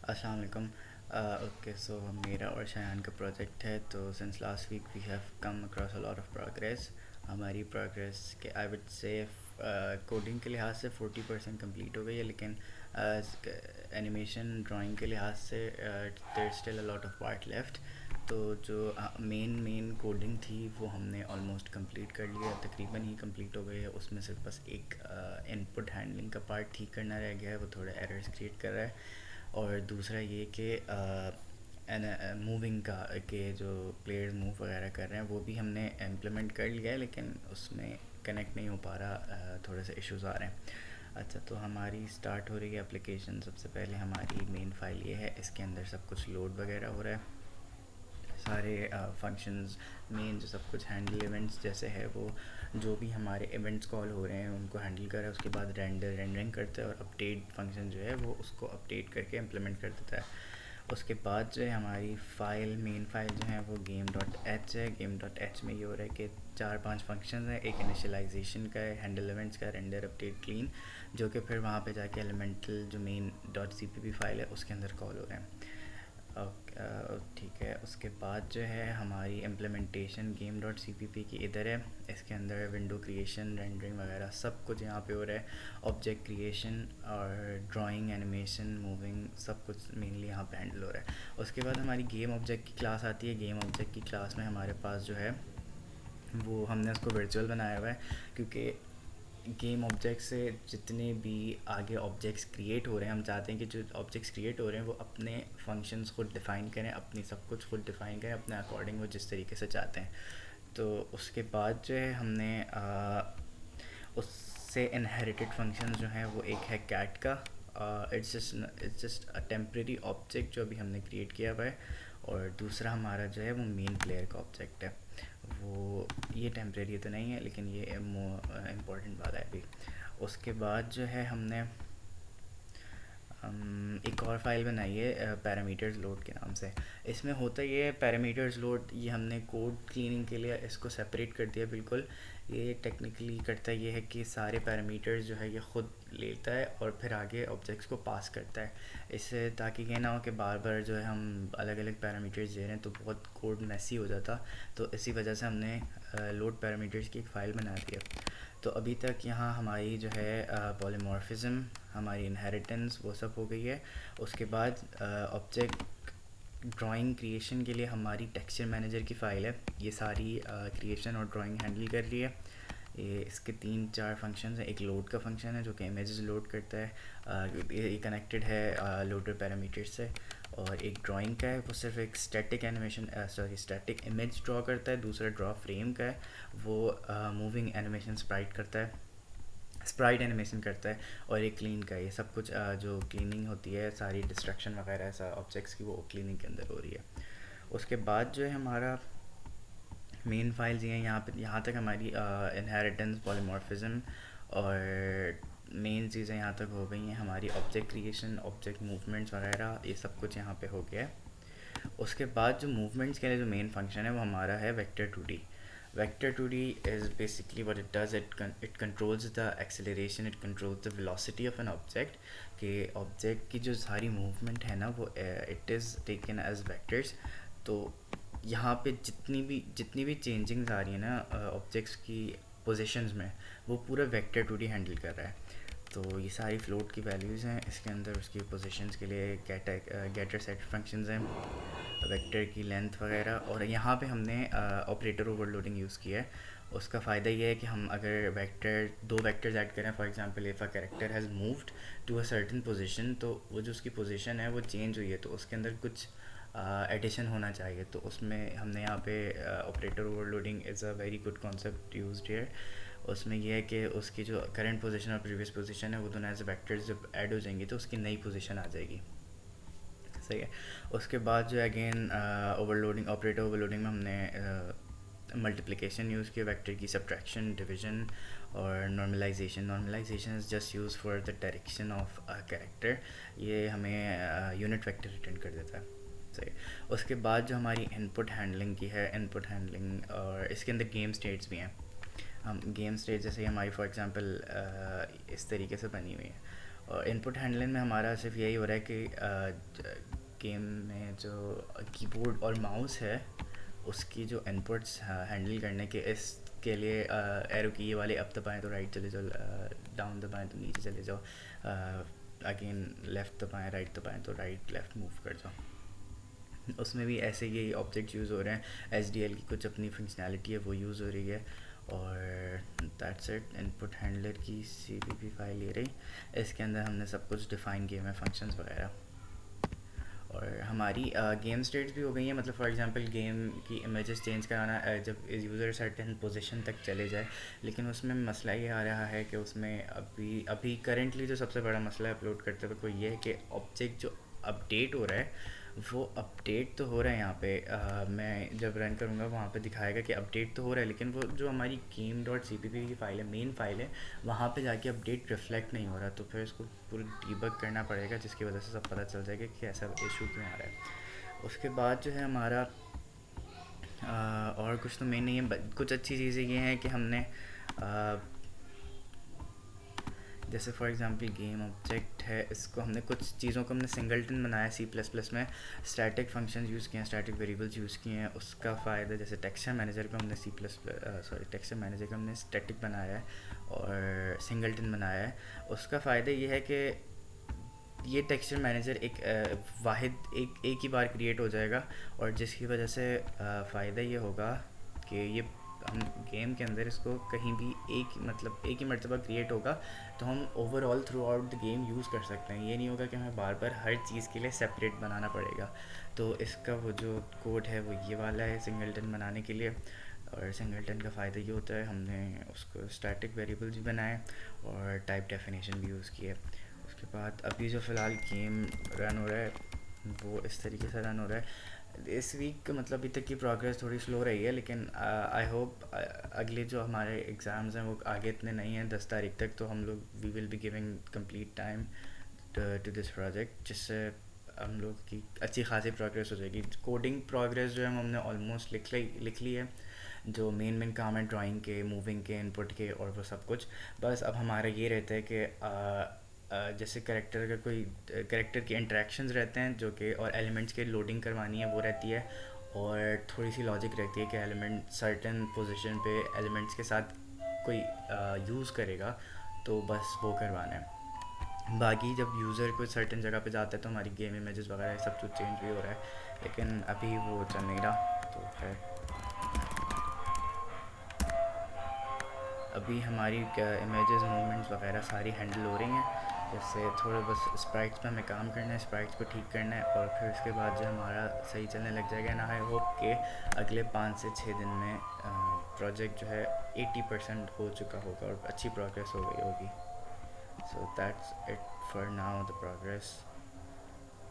अस्सलाम वालेकुम। ओके, सो मेरा और शायान का प्रोजेक्ट है। तो since last week we have come across a lot of progress. हमारी प्रोग्रेस के आई वुड से कोडिंग के लिहाज से 40% कंप्लीट हो गई है, लेकिन एनिमेशन ड्राइंग के लिहाज से there still a lot of part left. तो जो मेन कोडिंग थी वो हमने ऑलमोस्ट कंप्लीट कर लिया, तकरीबन ही कंप्लीट हो गई है। उसमें सिर्फ बस एक इनपुट हैंडलिंग का पार्ट ठीक करना रह गया है, वो थोड़े एरर्स क्रिएट कर रहा है। और दूसरा ये कि मूविंग का कि जो प्लेयर्स मूव वगैरह कर रहे हैं वो भी हमने इम्प्लीमेंट कर लिया है, लेकिन उसमें कनेक्ट नहीं हो पा रहा, थोड़े से इश्यूज़ आ रहे हैं। अच्छा, तो हमारी स्टार्ट हो रही है एप्लीकेशन। सबसे पहले हमारी मेन फाइल ये है, इसके अंदर सब कुछ लोड वगैरह हो रहा है। सारे फंक्शंस मेन जो सब कुछ हैंडल इवेंट्स जैसे है वो जो भी हमारे इवेंट्स कॉल हो रहे हैं उनको हैंडल कर रहा है। उसके बाद रेंडरिंग करता है और अपडेट फंक्शन जो है वो उसको अपडेट करके इम्प्लीमेंट कर देता है। उसके बाद जो है हमारी फ़ाइल मेन फ़ाइल जो है वो गेम डॉट एच है। गेम डॉट एच में ये हो रहा है कि 4-5 फंक्शन है। एक इनिशियलाइजेशन का है, हैंडल इवेंट्स का, रेंडर, अपडेट, क्लीन, जो कि फिर वहाँ पे जाके एलिमेंटल जो main dot C P P file है उसके अंदर कॉल हो रहे हैं। ठीक है। उसके बाद जो है हमारी implementation game dot C P P की इधर है। इसके अंदर विंडो क्रिएशन, रेंडरिंग वगैरह सब कुछ यहाँ पे हो रहा है। ऑब्जेक्ट क्रिएशन और ड्राइंग, एनिमेशन, मूविंग सब कुछ मेनली यहाँ पे हैंडल हो रहा है। उसके बाद हमारी गेम ऑब्जेक्ट की क्लास आती है। गेम ऑब्जेक्ट की क्लास में हमारे पास जो है वो हमने उसको वर्चुअल बनाया हुआ है, क्योंकि गेम ऑब्जेक्ट से जितने भी आगे ऑब्जेक्ट्स क्रिएट हो रहे हैं हम चाहते हैं कि जो ऑब्जेक्ट्स क्रिएट हो रहे हैं वो अपने फंक्शंस खुद डिफ़ाइन करें, अपनी सब कुछ खुद डिफ़ाइन करें अपने अकॉर्डिंग, वो जिस तरीके से चाहते हैं। तो उसके बाद जो है हमने उससे इनहेरिटेड फंक्शन जो है वो एक है कैट का। It's just a temporary object जो अभी हमने क्रिएट किया हुआ है। और दूसरा हमारा जो है वो मेन प्लेयर का ऑब्जेक्ट है। वो ये टेम्प्रेरी तो नहीं है, लेकिन ये इम्पोर्टेंट वाला है अभी। उसके बाद जो है हमने एक और फाइल बनाई है पैरामीटर्स लोड के नाम से। इसमें होता ये है पैरामीटर्स लोड, ये हमने कोड क्लीनिंग के लिए इसको सेपरेट कर दिया बिल्कुल। ये टेक्निकली करता ये है कि सारे पैरामीटर्स जो है ये ख़ुद लेता है और फिर आगे ऑब्जेक्ट्स को पास करता है। इससे ताकि ये ना हो कि बार बार जो है हम अलग अलग पैरामीटर्स दे रहे हैं तो बहुत कोड मैसी हो जाता। तो इसी वजह से हमने लोड पैरामीटर्स की एक फ़ाइल बना दी है। तो अभी तक यहाँ हमारी जो है पॉलीमॉर्फिज्म, हमारी इनहेरिटेंस, वो सब हो गई है। उसके बाद ऑब्जेक्ट ड्राइंग क्रिएशन के लिए हमारी टेक्सचर मैनेजर की फ़ाइल है। ये सारी क्रिएशन और ड्राइंग हैंडल कर रही है। ये इसके 3-4 फंक्शंस हैं। एक लोड का फंक्शन है जो कि इमेजेस लोड करता है, ये कनेक्टेड है लोडर पैरामीटर से। और एक ड्राइंग का है, वो सिर्फ एक static animation static image draw करता है। दूसरा ड्रॉ फ्रेम का है, वो मूविंग एनिमेशन स्प्राइट करता है, स्प्राइट एनिमेशन करता है। और एक क्लीन का, ये सब कुछ जो क्लीनिंग होती है सारी डिस्ट्रक्शन वगैरह ऐसा ऑब्जेक्ट्स की, वो क्लीनिंग के अंदर हो रही है। उसके बाद जो है हमारा मेन फाइल्स ये हैं। यहाँ तक हमारी इनहेरिटेंस, पॉलीमॉर्फिज्म और मेन चीज़ें यहाँ तक हो गई हैं। हमारी ऑब्जेक्ट क्रिएशन, ऑब्जेक्ट मूवमेंट्स वगैरह ये सब कुछ यहाँ पे हो गया है। उसके बाद जो मूवमेंट्स के लिए जो मेन फंक्शन है वो हमारा है vector 2D। Vector 2D is basically what it does, it controls the acceleration, it controls the velocity of an object. कि ऑब्जेक्ट की जो सारी मूवमेंट है ना वो it is taken as vectors. तो यहाँ पे जितनी भी चेंजिंग्स आ रही है ना ऑब्जेक्ट्स की पोजीशंस में, वो पूरा वेक्टर 2D हैंडल कर रहा है। तो ये सारी फ्लोट की वैल्यूज़ हैं इसके अंदर। उसकी पोजीशंस के लिए गेटर सेट फंक्शंस हैं, वेक्टर की लेंथ वगैरह। और यहाँ पे हमने ऑपरेटर ओवरलोडिंग यूज़ किया है। उसका फ़ायदा ये है कि हम अगर दो वेक्टर्स ऐड करें, for example if a character has moved to a certain position, तो वो जो उसकी पोजीशन है वो चेंज हुई है तो उसके अंदर कुछ एडिशन होना चाहिए। तो उसमें हमने यहाँ पे operator overloading is a very good concept used here. उसमें यह है कि उसकी जो करंट पोजीशन और प्रीवियस पोजीशन है वो दोनों एज वेक्टर्स जब ऐड हो जाएंगी तो उसकी नई पोजीशन आ जाएगी। सही है। उसके बाद जो अगेन ओवरलोडिंग, ऑपरेटर ओवरलोडिंग में हमने मल्टीप्लिकेशन यूज़ किया, वेक्टर की सब्ट्रैक्शन, डिवीजन और normalization. Normalization is just use for the direction of a character. ये हमें यूनिट वेक्टर रिटर्न कर देता है। सही। उसके बाद जो हमारी इनपुट हैंडलिंग की है, इनपुट हैंडलिंग और इसके अंदर गेम स्टेट्स भी हैं। हम गेम स्टेट जैसे हमारी फॉर एग्जांपल इस तरीके से बनी हुई है। और इनपुट हैंडलिंग में हमारा सिर्फ यही हो रहा है कि गेम में जो कीबोर्ड और माउस है उसकी जो इनपुट्स हैंडल करने के इसके लिए एरो की ये वाले अप दबाएं तो राइट चले जाओ, डाउन दबाएं तो नीचे चले जाओ, अगेन लेफ़्ट दबाएं राइट दबाएं तो राइट लेफ़्ट मूव कर जाओ। उसमें भी ऐसे ही ऑब्जेक्ट्स यूज़ हो रहे हैं, SDL की कुछ अपनी फंक्शनैलिटी है वो यूज़ हो रही है। और दैट्स इट। इनपुट हैंडलर की CPP फाइल ये रही, इसके अंदर हमने सब कुछ डिफ़ाइन किए हैं, फंक्शंस वगैरह। और हमारी गेम स्टेट्स भी हो गई हैं, मतलब फॉर एग्जांपल गेम की इमेजेस चेंज कराना जब यूज़र सर्टेन पोजीशन तक चले जाए, लेकिन उसमें मसला ये आ रहा है कि उसमें अभी अभी करेंटली जो सबसे बड़ा मसला है अपलोड करते वक्त वो ये है कि ऑब्जेक्ट जो अपडेट हो रहा है वो अपडेट तो हो रहा है यहाँ पे, मैं जब रन करूँगा वहाँ पे दिखाएगा कि अपडेट तो हो रहा है, लेकिन वो जो हमारी game.cpp की फ़ाइल है, मेन फ़ाइल है, वहाँ पे जाके अपडेट रिफ्लेक्ट नहीं हो रहा। तो फिर इसको पूरा डीबग करना पड़ेगा, जिसकी वजह से सब पता चल जाएगा कि ऐसा इशू क्यों आ रहा है। उसके बाद जो है हमारा और कुछ तो मेन नहीं है, कुछ अच्छी चीज़ें ये हैं कि हमने जैसे फॉर एग्जांपल गेम ऑब्जेक्ट है, इसको हमने कुछ चीज़ों को हमने सिंगलटन बनाया C++ में, स्टैटिक फंक्शंस यूज़ किए हैं, स्टैटिक वेरिएबल्स यूज़ किए हैं। उसका फ़ायदा जैसे टेक्सचर मैनेजर को हमने टेक्सचर मैनेजर को हमने स्टैटिक बनाया है और सिंगलटन बनाया है। उसका फ़ायदा ये है कि ये टेक्सचर मैनेजर एक ही बार क्रिएट हो जाएगा, और जिसकी वजह से फ़ायदा ये होगा कि ये हम गेम के अंदर इसको कहीं भी एक ही मर्तबा क्रिएट होगा, तो हम overall through out the game use कर सकते हैं। ये नहीं होगा कि हमें बार बार हर चीज़ के लिए सेपरेट बनाना पड़ेगा। तो इसका वो जो कोड है वो ये वाला है सिंगलटन बनाने के लिए। और सिंगलटन का फ़ायदा ये होता है, हमने उसको स्टैटिक वेरिएबल्स भी बनाए और टाइप डेफिनेशन भी यूज़ किए। उसके बाद अभी जो फ़िलहाल गेम रन हो रहा है वो इस तरीके से रन हो रहा है। इस वीक मतलब अभी तक की प्रोग्रेस थोड़ी स्लो रही है, लेकिन आई होप अगले जो हमारे एग्ज़ाम्स हैं वो आगे इतने नहीं हैं 10 तारीख तक, तो हम लोग we will be giving complete time to this project, जिससे हम लोग की अच्छी खासी प्रोग्रेस हो जाएगी। कोडिंग प्रोग्रेस जो है हमने ऑलमोस्ट लिख ली है, जो मेन काम है ड्राइंग के, मूविंग के, इनपुट के और वो सब कुछ। बस अब हमारा ये रहता है कि जैसे कैरेक्टर के इंटरेक्शंस रहते हैं जो कि, और एलिमेंट्स के लोडिंग करवानी है वो रहती है, और थोड़ी सी लॉजिक रहती है कि एलिमेंट सर्टेन पोजीशन पे एलिमेंट्स के साथ कोई यूज़ करेगा, तो बस वो करवाना है। बाकी जब यूज़र कोई सर्टेन जगह पे जाता है तो हमारी गेम इमेजेस वगैरह सब कुछ चेंज भी हो रहा है, लेकिन अभी वो चल नहीं रहा। तो फिर अभी हमारी इमेजेस मूवमेंट्स वगैरह सारी हैंडल हो रही हैं। जैसे थोड़े बस स्प्राइट्स पे हमें काम करना है, स्प्राइट्स को ठीक करना है, और फिर उसके बाद जो हमारा सही चलने लग जाएगा। एंड आई होप कि अगले 5 से 6 दिन में प्रोजेक्ट जो है 80% हो चुका होगा और अच्छी प्रोग्रेस हो गई होगी। So that's it for now the progress,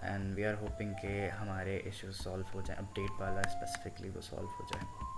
and we are hoping कि हमारे इश्यूज सॉल्व हो जाएं, अपडेट वाला स्पेसिफिकली वो सॉल्व हो जाए।